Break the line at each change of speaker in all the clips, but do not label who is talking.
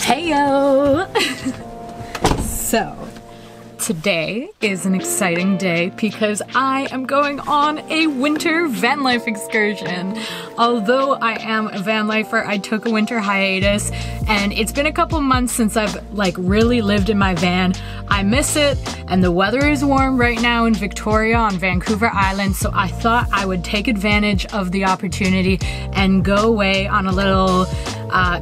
Heyo! So, today is an exciting day because I am going on a winter van life excursion. Although I am a van lifer, I took a winter hiatus and it's been a couple months since I've really lived in my van. I miss it and the weather is warm right now in Victoria on Vancouver Island, so I thought I would take advantage of the opportunity and go away on a little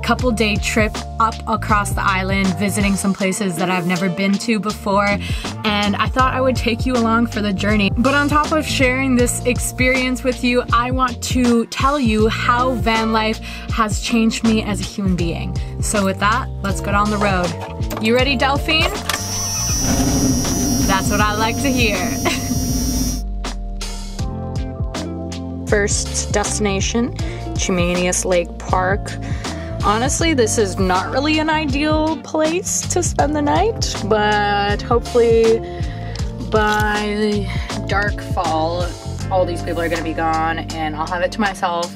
couple day trip up across the island, visiting some places that I've never been to before, and I thought I would take you along for the journey. But on top of sharing this experience with you, I want to tell you how van life has changed me as a human being. So with that, let's get on the road. You ready, Delphine? That's what I like to hear. First destination, Chimenius Lake Park. Honestly, this is not really an ideal place to spend the night, but hopefully by dark fall, all these people are gonna be gone and I'll have it to myself.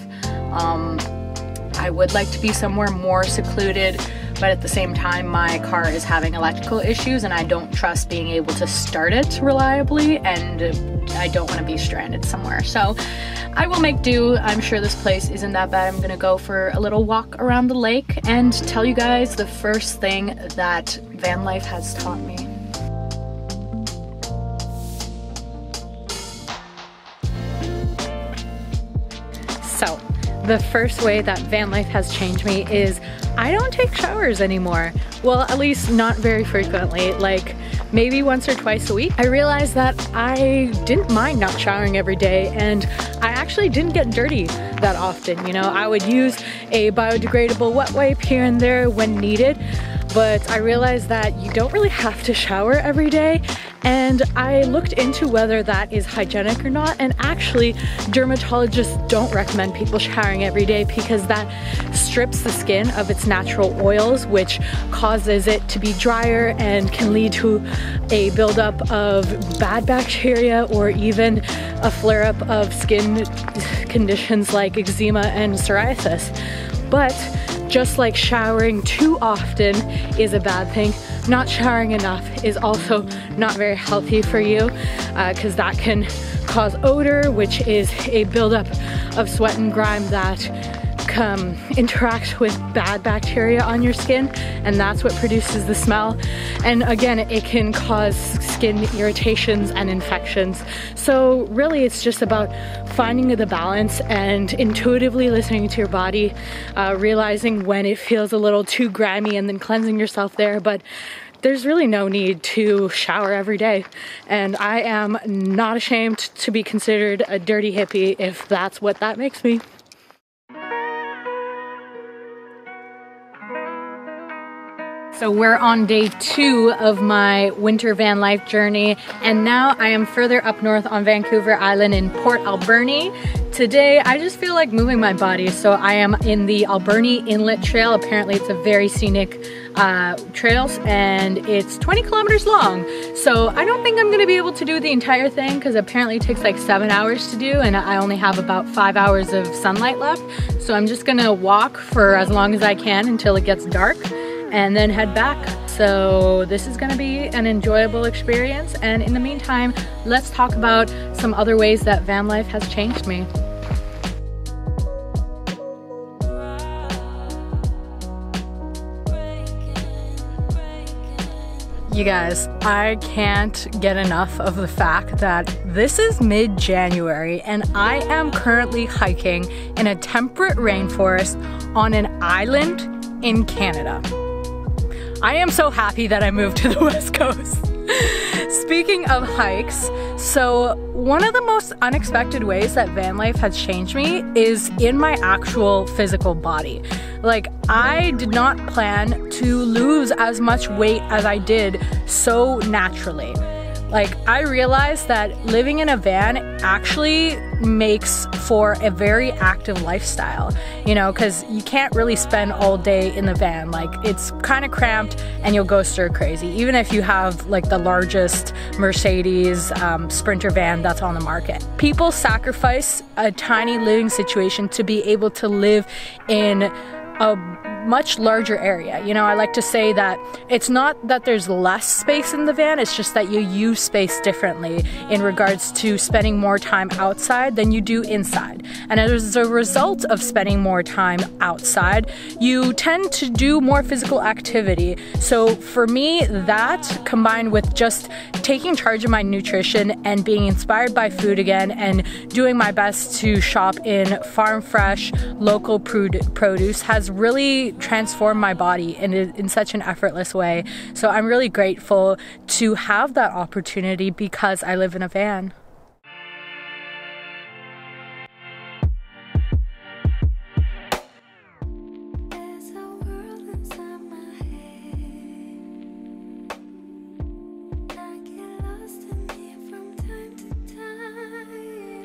I would like to be somewhere more secluded, but at the same time, my car is having electrical issues and I don't trust being able to start it reliably, and I don't want to be stranded somewhere. So I will make do. I'm sure this place isn't that bad. I'm gonna go for a little walk around the lake and tell you guys the first thing that van life has taught me. So the first way that van life has changed me is I don't take showers anymore. Well, at least not very frequently, like maybe once or twice a week. I realized that I didn't mind not showering every day, and I actually didn't get dirty that often. You know, I would use a biodegradable wet wipe here and there when needed, but I realized that you don't really have to shower every day. And I looked into whether that is hygienic or not, and actually dermatologists don't recommend people showering every day because that strips the skin of its natural oils, which causes it to be drier and can lead to a buildup of bad bacteria or even a flare-up of skin conditions like eczema and psoriasis. But just like showering too often is a bad thing, not showering enough is also not very healthy for you, because that can cause odor, which is a buildup of sweat and grime that interacts with bad bacteria on your skin, and that's what produces the smell. And again, it can cause skin irritations and infections. So really it's just about finding the balance and intuitively listening to your body, realizing when it feels a little too grimy and then cleansing yourself there. But there's really no need to shower every day, and I am not ashamed to be considered a dirty hippie if that's what that makes me. So we're on day 2 of my winter van life journey, and now I am further up north on Vancouver Island in Port Alberni. Today I just feel like moving my body, so I am in the Alberni Inlet Trail. Apparently it's a very scenic trail, and it's 20 kilometers long. So I don't think I'm gonna be able to do the entire thing because apparently it takes like 7 hours to do, and I only have about 5 hours of sunlight left. So I'm just gonna walk for as long as I can until it gets dark, and then head back. So this is gonna be an enjoyable experience, and in the meantime, let's talk about some other ways that van life has changed me. You guys, I can't get enough of the fact that this is mid-January and I am currently hiking in a temperate rainforest on an island in Canada. I am so happy that I moved to the West Coast. Speaking of hikes, so one of the most unexpected ways that van life has changed me is in my actual physical body. Like, I did not plan to lose as much weight as I did so naturally. Like, I realized that living in a van actually makes for a very active lifestyle, you know, because you can't really spend all day in the van. Like, it's kind of cramped and you'll go stir crazy, even if you have like the largest Mercedes Sprinter van that's on the market. People sacrifice a tiny living situation to be able to live in a much larger area. You know, I like to say that it's not that there's less space in the van, it's just that you use space differently in regards to spending more time outside than you do inside. And as a result of spending more time outside, you tend to do more physical activity. So for me, that combined with just taking charge of my nutrition and being inspired by food again and doing my best to shop in farm fresh, local produce has really transformed my body in such an effortless way. So I'm really grateful to have that opportunity because I live in a van.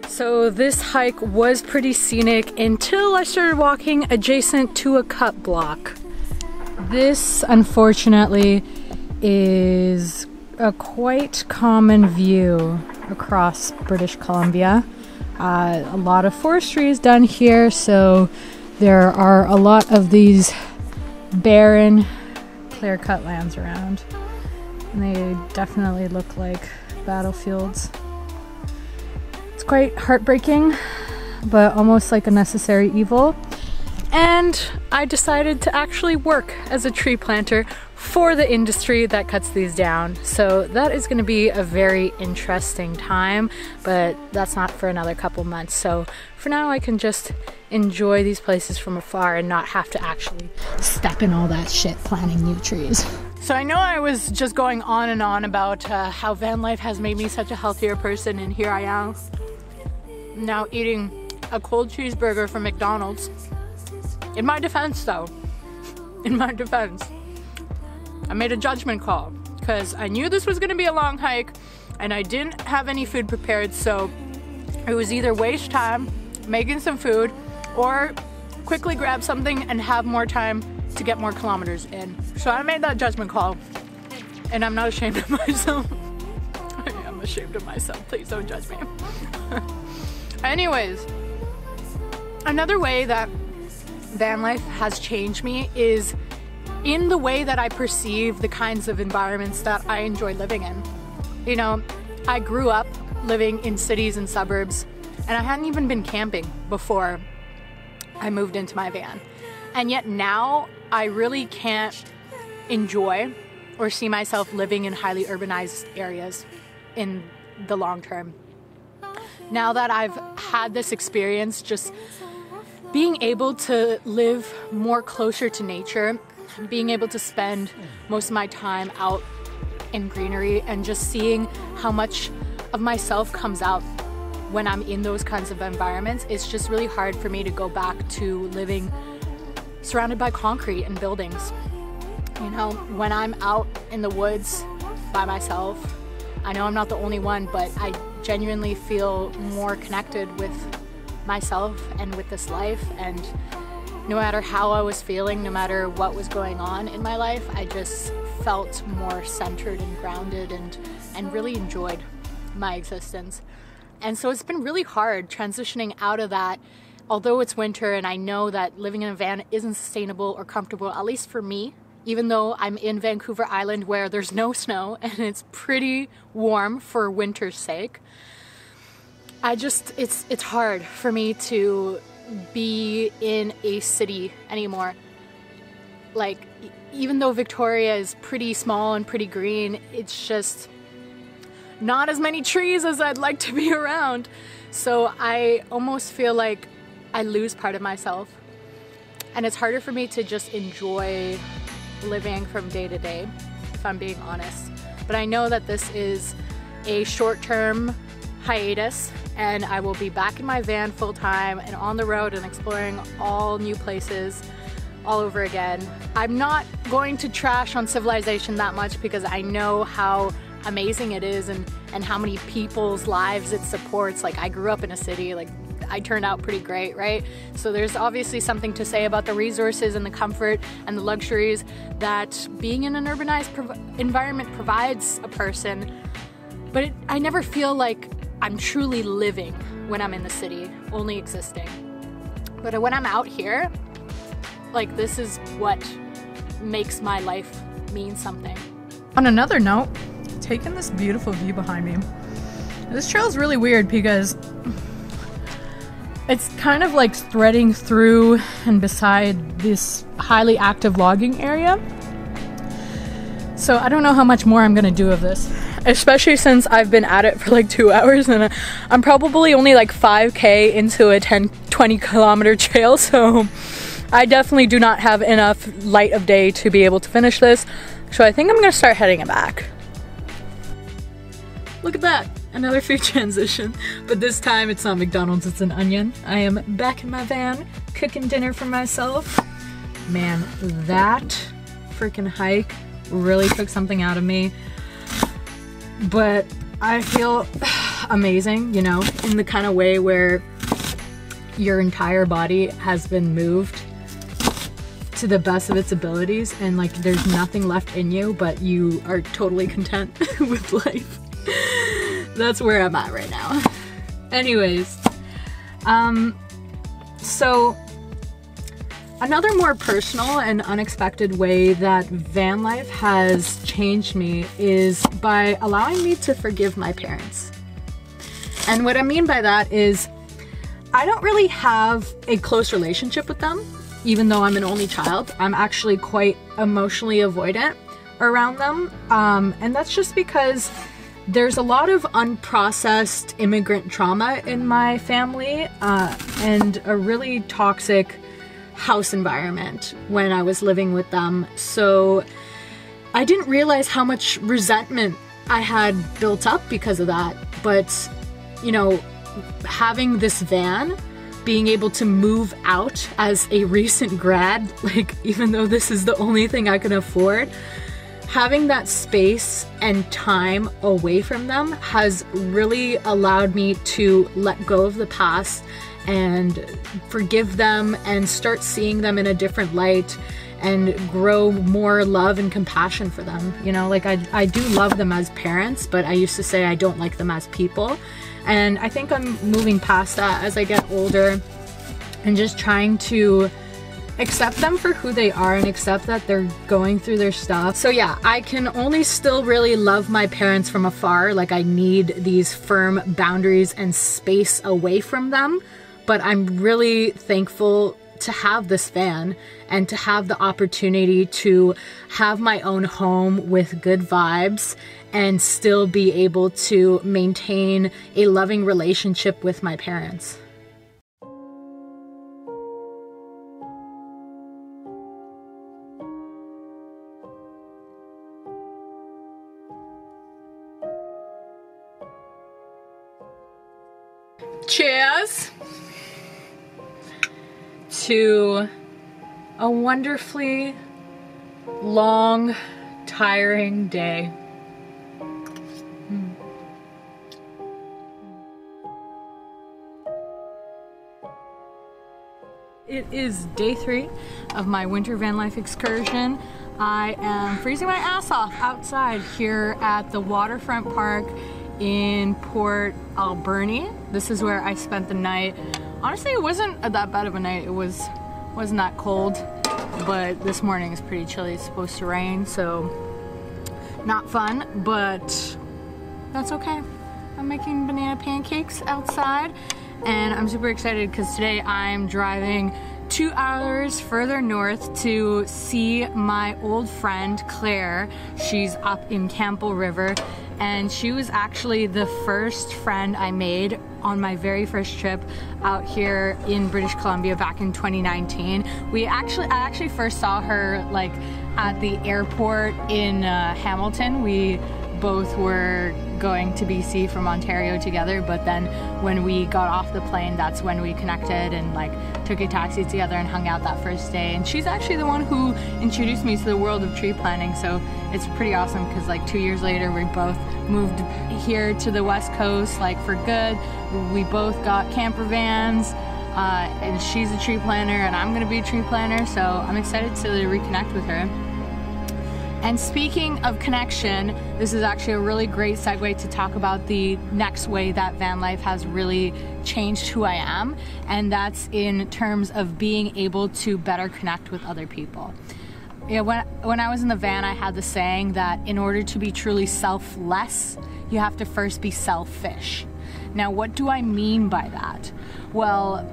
So this hike was pretty scenic until I started walking adjacent to a cut block. This, unfortunately, is a quite common view across British Columbia. A lot of forestry is done here, so there are a lot of these barren, clear-cut lands around. And they definitely look like battlefields. It's quite heartbreaking, but almost like a necessary evil. And I decided to actually work as a tree planter for the industry that cuts these down. So that is going to be a very interesting time, but that's not for another couple months. So for now I can just enjoy these places from afar and not have to actually step in all that shit planting new trees. So I know I was just going on and on about how van life has made me such a healthier person, and here I am now eating a cold cheeseburger from McDonald's. In my defense though, in my defense, I made a judgment call because I knew this was going to be a long hike and I didn't have any food prepared, so it was either waste time making some food or quickly grab something and have more time to get more kilometers in. So I made that judgment call and I'm not ashamed of myself. I am ashamed of myself, please don't judge me. Anyways, another way that van life has changed me is in the way that I perceive the kinds of environments that I enjoy living in. You know, I grew up living in cities and suburbs, and I hadn't even been camping before I moved into my van. And yet now I really can't enjoy or see myself living in highly urbanized areas in the long term. Now that I've had this experience, just being able to live more closer to nature, being able to spend most of my time out in greenery and just seeing how much of myself comes out when I'm in those kinds of environments, it's just really hard for me to go back to living surrounded by concrete and buildings. You know, when I'm out in the woods by myself, I know I'm not the only one, but I genuinely feel more connected with myself and with this life, and no matter how I was feeling, no matter what was going on in my life, I just felt more centered and grounded and really enjoyed my existence. And so it's been really hard transitioning out of that, although it's winter and I know that living in a van isn't sustainable or comfortable, at least for me, even though I'm in Vancouver Island where there's no snow and it's pretty warm for winter's sake. It's hard for me to be in a city anymore. Like, even though Victoria is pretty small and pretty green, it's just not as many trees as I'd like to be around. So I almost feel like I lose part of myself. And it's harder for me to just enjoy living from day to day, if I'm being honest. But I know that this is a short-term hiatus and I will be back in my van full-time and on the road and exploring all new places all over again. I'm not going to trash on civilization that much because I know how amazing it is and how many people's lives it supports. Like, I grew up in a city, like I turned out pretty great, right? So there's obviously something to say about the resources and the comfort and the luxuries that being in an urbanized environment provides a person. But I never feel like I'm truly living when I'm in the city, only existing. But when I'm out here, Like, this is what makes my life mean something.
On another note, taking this beautiful view behind me. This trail is really weird because it's kind of like threading through and beside this highly active logging area. So I don't know how much more I'm gonna do of this, especially since I've been at it for like 2 hours and I'm probably only like 5K into a 10-20 kilometer trail, so I definitely do not have enough light of day to be able to finish this. So I think I'm gonna start heading it back. Look at that, another food transition, but this time it's not McDonald's, it's an Onion. I am back in my van, cooking dinner for myself. Man, that freaking hike really took something out of me, but I feel amazing, you know, in the kind of way where your entire body has been moved to the best of its abilities and like there's nothing left in you, but you are totally content with life. That's where I'm at right now. Anyways, so another more personal and unexpected way that van life has changed me is by allowing me to forgive my parents. And what I mean by that is I don't really have a close relationship with them, even though I'm an only child. I'm actually quite emotionally avoidant around them. And that's just because there's a lot of unprocessed immigrant trauma in my family and a really toxic house environment when I was living with them. So I didn't realize how much resentment I had built up because of that. But, you know, having this van, being able to move out as a recent grad, like even though this is the only thing I can afford, having that space and time away from them has really allowed me to let go of the past and forgive them and start seeing them in a different light and grow more love and compassion for them. You know, like I do love them as parents, but I used to say I don't like them as people. And I think I'm moving past that as I get older and just trying to accept them for who they are and accept that they're going through their stuff. So yeah, I can only still really love my parents from afar. Like I need these firm boundaries and space away from them. But I'm really thankful to have this van and to have the opportunity to have my own home with good vibes and still be able to maintain a loving relationship with my parents. Cheers to a wonderfully long, tiring day. It is day 3 of my winter van life excursion. I am freezing my ass off outside here at the waterfront park in Port Alberni. This is where I spent the night. Honestly, it wasn't that bad of a night. It wasn't that cold, but this morning is pretty chilly. It's supposed to rain, so not fun, but that's okay. I'm making banana pancakes outside, and I'm super excited because today I'm driving 2 hours further north to see my old friend Claire. She's up in Campbell River, and she was actually the first friend I made on my very first trip out here in British Columbia back in 2019. I actually first saw her like at the airport in Hamilton. We both were going to BC from Ontario together, but then when we got off the plane, that's when we connected and like took a taxi together and hung out that first day. And she's actually the one who introduced me to the world of tree planting, so it's pretty awesome because like 2 years later we both moved here to the West Coast like for good. We both got camper vans, and she's a tree planter and I'm gonna be a tree planter, so I'm excited to reconnect with her.
And speaking of connection, this is actually a really great segue to talk about the next way that van life has really changed who I am, and that's in terms of being able to better connect with other people. Yeah, when I was in the van, I had the saying that in order to be truly selfless, you have to first be selfish. Now, what do I mean by that? Well,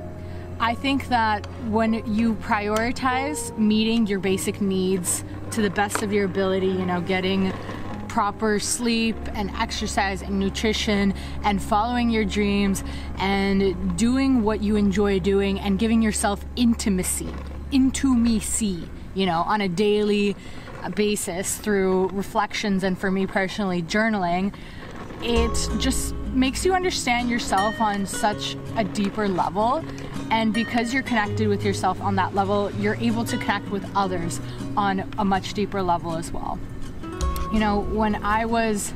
I think that when you prioritize meeting your basic needs to the best of your ability, you know, getting proper sleep and exercise and nutrition and following your dreams and doing what you enjoy doing and giving yourself intimacy, you know, on a daily basis through reflections and, for me personally, journaling, it just makes you understand yourself on such a deeper level. And because you're connected with yourself on that level, you're able to connect with others on a much deeper level as well. You know, when I was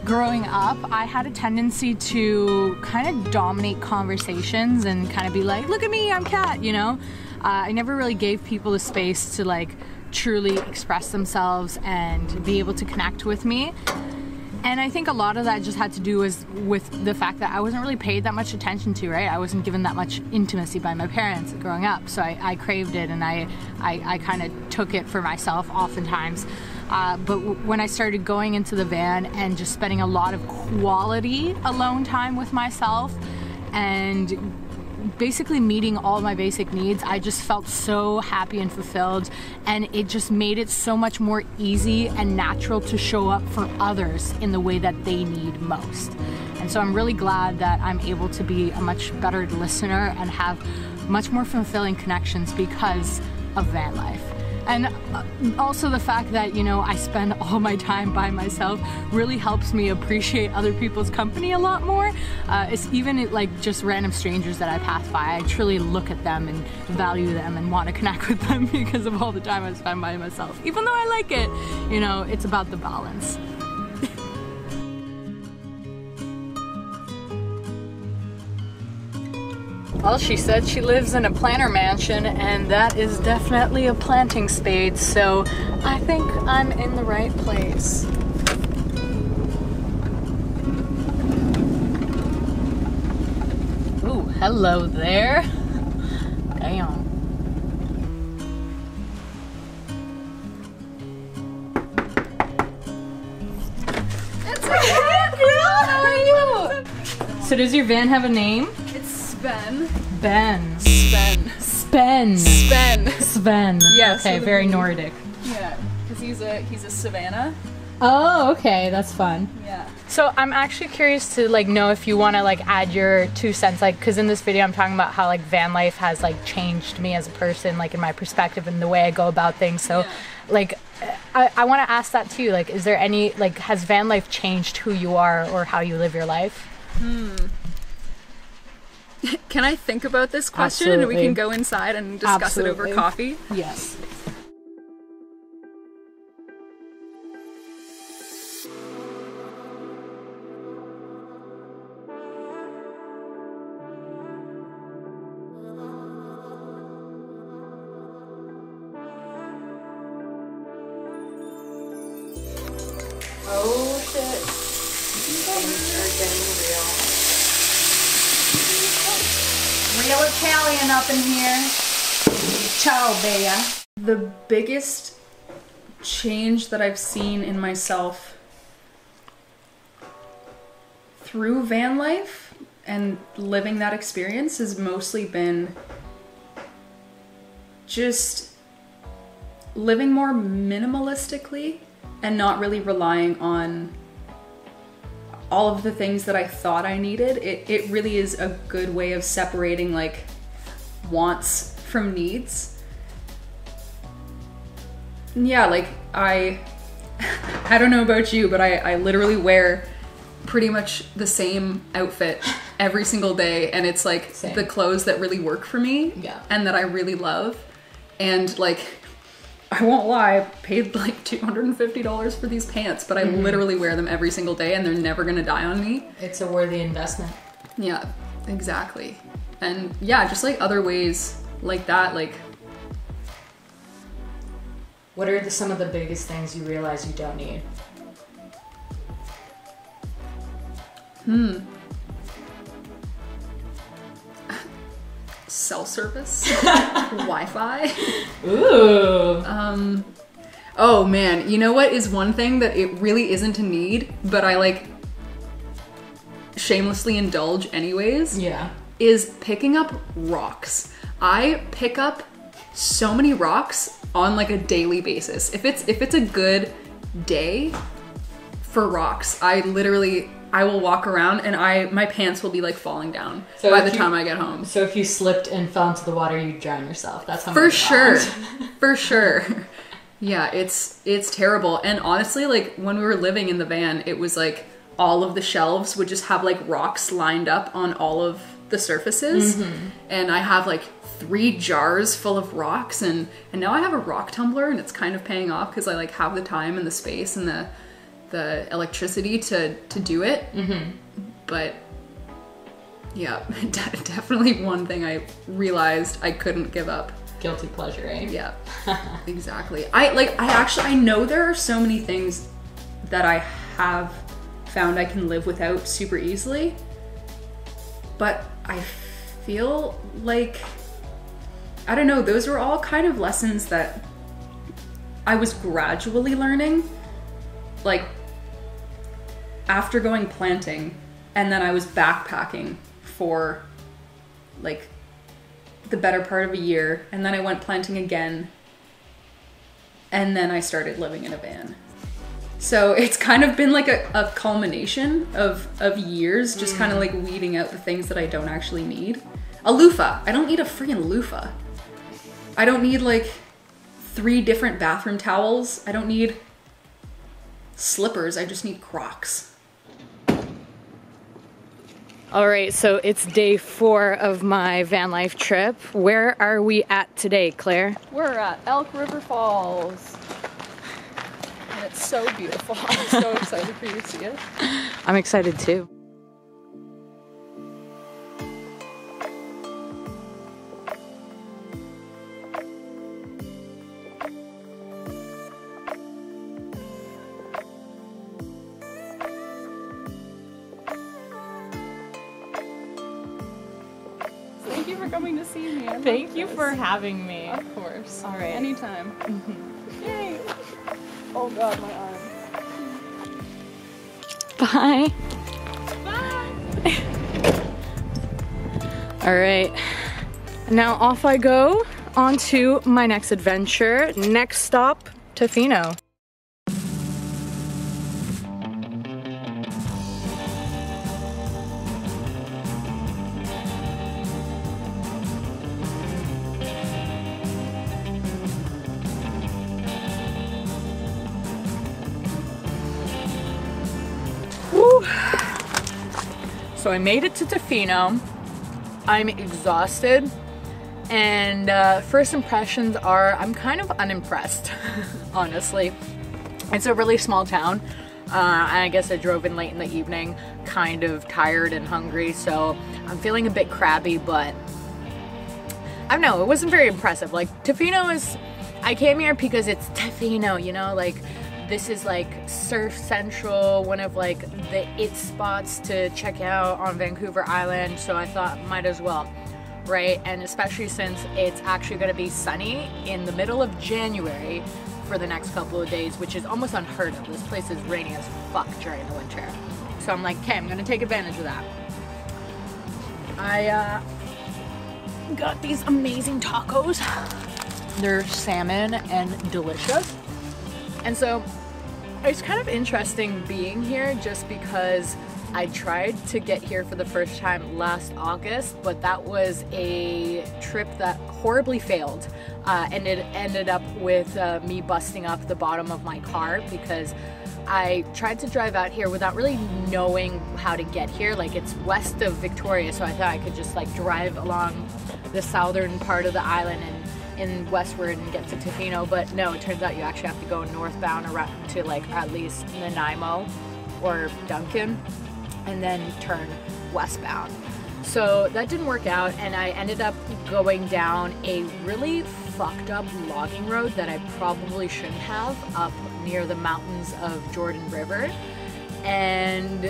growing up, I had a tendency to kind of dominate conversations and kind of be like, look at me, I'm Kat, you know? I never really gave people the space to like truly express themselves and be able to connect with me. And I think a lot of that just had to do with the fact that I wasn't really paid that much attention to, right? I wasn't given that much intimacy by my parents growing up, so I craved it, and I kind of took it for myself oftentimes. But when I started going into the van and just spending a lot of quality alone time with myself and basically meeting all my basic needs, I just felt so happy and fulfilled, and it just made it so much more easy and natural to show up for others in the way that they need most. And so I'm really glad that I'm able to be a much better listener and have much more fulfilling connections because of van life. And also the fact that, you know, I spend all my time by myself really helps me appreciate other people's company a lot more. It's even like just random strangers that I pass by, I truly look at them and value them and want to connect with them because of all the time I spend by myself. Even though I like it, you know, it's about the balance. Well, she said she lives in a planter mansion, and that is definitely a planting spade, so I think I'm in the right place. Ooh, hello there. Damn. It's okay, girl! How are you? So does your van have a name?
Ben.
Ben.
Sven.
Sven.
Sven.
Sven.
Yes.
Okay, very Nordic.
Yeah, because he's a Savannah.
Oh, okay, that's fun.
Yeah.
So I'm actually curious to like know if you want to like add your 2 cents, like, because in this video I'm talking about how like van life has like changed me as a person, like in my perspective and the way I go about things. So like I want to ask that to you, like, is there any, like, has van life changed who you are or how you live your life?
Can I think about this question?
Absolutely.
And we can go inside and discuss it over coffee?
Yes. Oh shit. Things are getting real. Real Italian up in here. Ciao, Bea.
The biggest change that I've seen in myself through van life and living that experience has mostly been just living more minimalistically and not really relying on all of the things that I thought I needed. It really is a good way of separating like wants from needs. Yeah, like I don't know about you, but I literally wear pretty much the same outfit every single day, and it's like the clothes that really work for me and that I really love. And like, I won't lie, I paid like $250 for these pants, but I literally wear them every single day and they're never gonna die on me.
It's a worthy investment.
Yeah, exactly. And yeah, just like other ways like that, like
What are some of the biggest things you realize you don't need?
Cell service, Wi-Fi.
Ooh.
Oh man, you know what is one thing that it really isn't a need, but I like shamelessly indulge anyways?
Yeah.
Is picking up rocks. I pick up so many rocks on like a daily basis. If it's a good day for rocks, I will walk around and my pants will be like falling down by the time I get home.
So if you slipped and fell into the water, you'd drown yourself. That's how
For sure. For sure. Yeah, it's terrible. And honestly, like when we were living in the van, it was like all of the shelves would just have like rocks lined up on all of the surfaces. And I have like 3 jars full of rocks, and now I have a rock tumbler, and it's kind of paying off because I like have the time and the space and the electricity to do it. But yeah, definitely one thing I realized I couldn't give up.
Guilty pleasure, eh?
Yeah, exactly. I know there are so many things that I have found I can live without super easily, but I feel like, I don't know, those were all kind of lessons that I was gradually learning, like after going planting, and then I was backpacking for like the better part of a year, and then I went planting again, and then I started living in a van. So it's kind of been like a culmination of years, just kind of like weeding out the things that I don't actually need. A loofah. I don't need a freaking loofah. I don't need like 3 different bathroom towels. I don't need slippers. I just need Crocs.
All right, so it's day 4 of my van life trip. Where are we at today, Claire?
We're at Elk River Falls. And it's so beautiful. I'm so excited for you to see it.
I'm excited too.
Thank you for coming to see me.
Thank you for having me.
Of course.
All right.
Anytime. Yay. Oh God, my arm.
Bye. Bye. All right. Now off I go on to my next adventure. Next stop, Tofino. So I made it to Tofino. I'm exhausted, and first impressions are I'm kind of unimpressed, honestly. It's a really small town, and I guess I drove in late in the evening, kind of tired and hungry, so I'm feeling a bit crabby, but I don't know, it wasn't very impressive. Like, Tofino is, I came here because it's Tofino, you know, like, this is like surf central, one of like the it spots to check out on Vancouver Island, so I thought might as well, right? And especially since it's actually gonna be sunny in the middle of January for the next couple of days, which is almost unheard of. This place is rainy as fuck during the winter. So I'm like, okay, I'm gonna take advantage of that. I got these amazing tacos. They're salmon and delicious. And so it's kind of interesting being here just because I tried to get here for the first time last August, but that was a trip that horribly failed. And it ended up with me busting up the bottom of my car because I tried to drive out here without really knowing how to get here. Like, it's west of Victoria, so I thought I could just like drive along the southern part of the island and in westward and get to Tofino, but no, it turns out you actually have to go northbound around to like at least Nanaimo or Duncan and then turn westbound.
So that didn't work out, and I ended up going down a really fucked up logging road that I probably shouldn't have, up near the mountains of Jordan River. And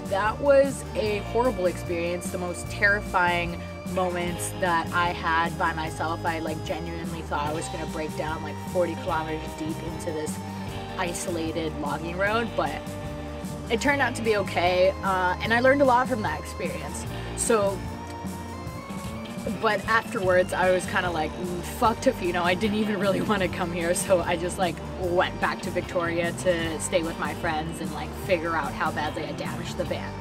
that was a horrible experience, the most terrifying moments that I had by myself. I like genuinely thought I was going to break down like 40 kilometers deep into this isolated logging road, but it turned out to be okay, and I learned a lot from that experience. So, but afterwards I was kind of like, fuck Tofino, I didn't even really want to come here, so I just like went back to Victoria to stay with my friends and like figure out how badly I damaged the van.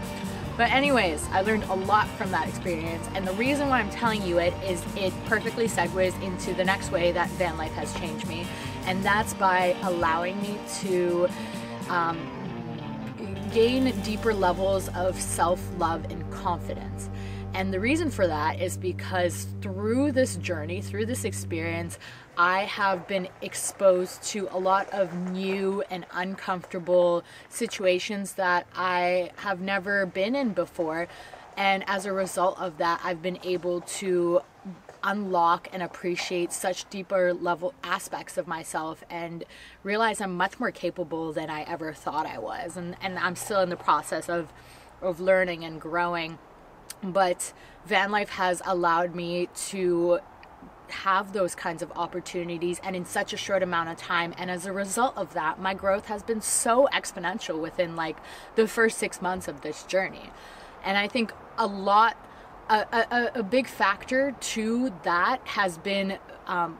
But anyways, I learned a lot from that experience, and the reason why I'm telling you it is it perfectly segues into the next way that van life has changed me, and that's by allowing me to gain deeper levels of self-love and confidence. And the reason for that is because through this journey, through this experience, I have been exposed to a lot of new and uncomfortable situations that I have never been in before. And as a result of that, I've been able to unlock and appreciate such deeper level aspects of myself and realize I'm much more capable than I ever thought I was. And I'm still in the process of learning and growing. But van life has allowed me to have those kinds of opportunities, and in such a short amount of time. And as a result of that, my growth has been so exponential within like the first 6 months of this journey. And I think a big factor to that has been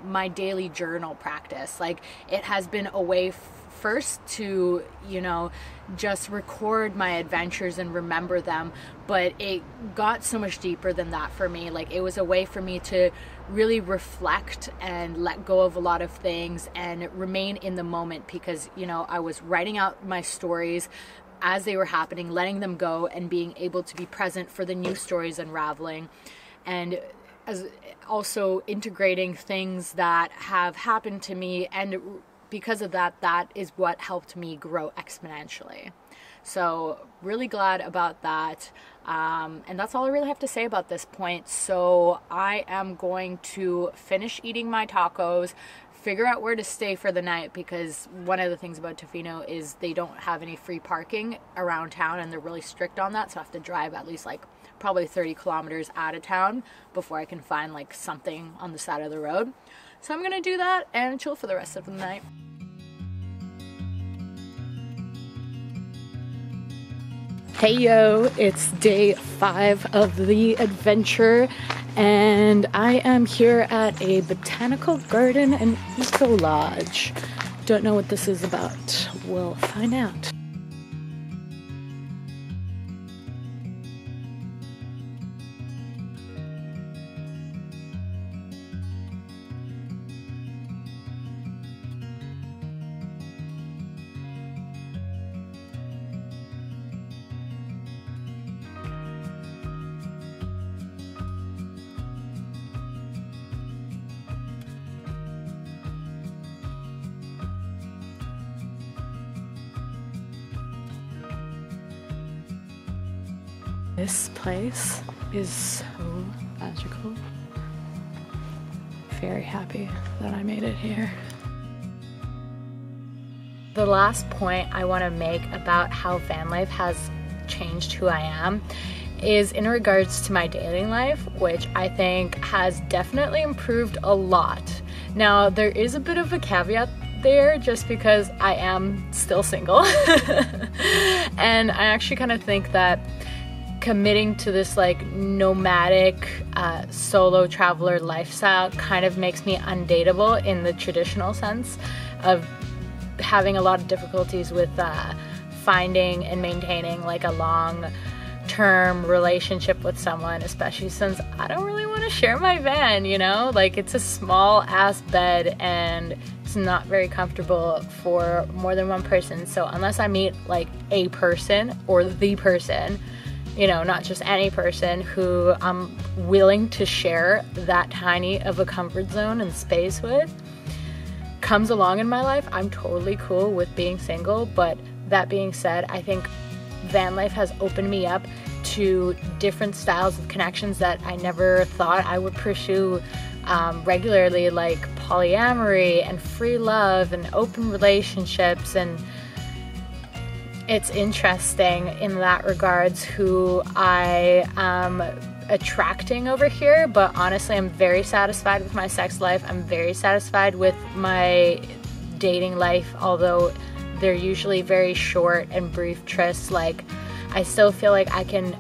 my daily journal practice. Like, it has been a way first to, you know, just record my adventures and remember them, but it got so much deeper than that for me. Like, it was a way for me to really reflect and let go of a lot of things and remain in the moment, because, you know, I was writing out my stories as they were happening, letting them go, and being able to be present for the new stories unraveling, and as also integrating things that have happened to me. And because of that, that is what helped me grow exponentially. So really glad about that. And that's all I really have to say about this point. So I am going to finish eating my tacos, figure out where to stay for the night, because one of the things about Tofino is they don't have any free parking around town, and they're really strict on that. So I have to drive at least like probably 30 kilometers out of town before I can find like something on the side of the road. So I'm gonna do that and chill for the rest of the night. Hey yo, it's day 5 of the adventure, and I am here at a botanical garden and eco lodge. Don't know what this is about. We'll find out. This place is so magical. Very happy that I made it here. The last point I want to make about how van life has changed who I am is in regards to my dating life, which I think has definitely improved a lot. Now, there is a bit of a caveat there, just because I am still single. And I actually kind of think that committing to this like nomadic solo traveler lifestyle kind of makes me undateable in the traditional sense of having a lot of difficulties with finding and maintaining like a long-term relationship with someone, especially since I don't really want to share my van, you know? Like, it's a small ass bed and it's not very comfortable for more than one person. So unless I meet like a person or the person, you know, not just any person who I'm willing to share that tiny of a comfort zone and space with, comes along in my life, I'm totally cool with being single. But that being said, I think van life has opened me up
to different styles of connections that I never thought I would pursue regularly, like polyamory and free love and open relationships. And it's interesting in that regards who I am attracting over here, but honestly I'm very satisfied with my sex life. I'm very satisfied with my dating life, although they're usually very short and brief trysts. Like, I still feel like I can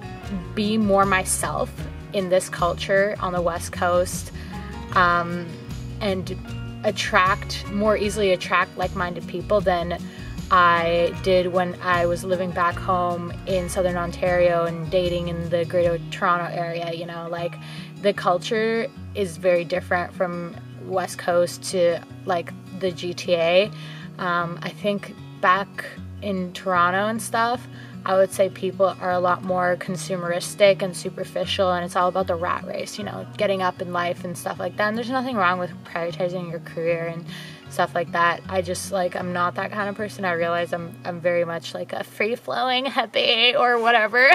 be more myself in this culture on the West Coast, and more easily attract like-minded people than I did when I was living back home in Southern Ontario and dating in the Greater Toronto area. You know, like, the culture is very different from West Coast to like the GTA. I think back in Toronto and stuff, I would say people are a lot more consumeristic and superficial, and it's all about the rat race, you know, getting up in life and stuff like that. And there's nothing wrong with prioritizing your career and stuff like that. I just, like, I'm not that kind of person. I realize I'm very much like a free-flowing hippie or whatever.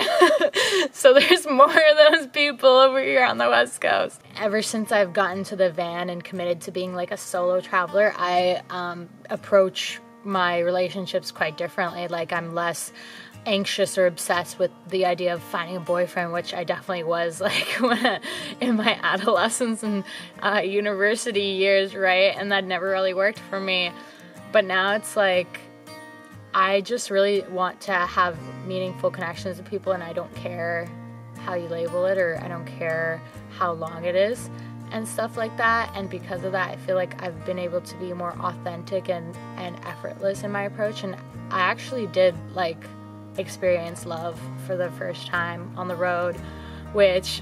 So there's more of those people over here on the West Coast. Ever since I've gotten to the van and committed to being like a solo traveler, I approach my relationships quite differently. Like, I'm less anxious or obsessed with the idea of finding a boyfriend, which I definitely was like in my adolescence and university years, right? And that never really worked for me. But now it's like, I just really want to have meaningful connections with people, and I don't care how you label it, or I don't care how long it is and stuff like that. And because of that, I feel like I've been able to be more authentic and effortless in my approach. And I actually did like experience love for the first time on the road, which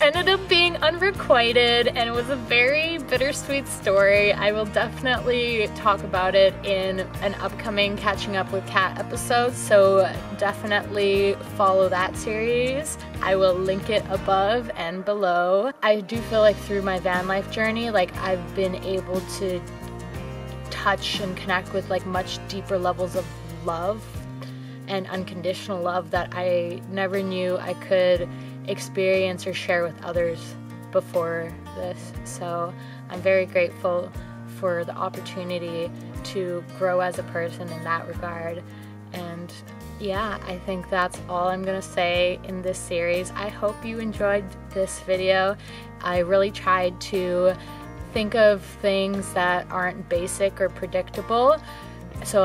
ended up being unrequited, and it was a very bittersweet story. I will definitely talk about it in an upcoming Catching Up with Kat episode, so definitely follow that series. I will link it above and below. I do feel like through my van life journey, like, I've been able to touch and connect with like much deeper levels of love and unconditional love that I never knew I could experience or share with others before this. So I'm very grateful for the opportunity to grow as a person in that regard. And yeah, I think that's all I'm gonna say in this series. I hope you enjoyed this video. I really tried to think of things that aren't basic or predictable. So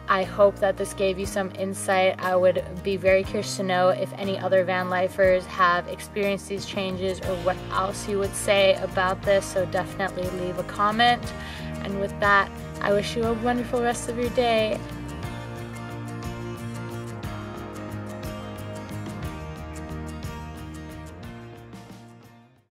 I hope that this gave you some insight. I would be very curious to know if any other van lifers have experienced these changes, or what else you would say about this, so definitely leave a comment. And with that, I wish you a wonderful rest of your day.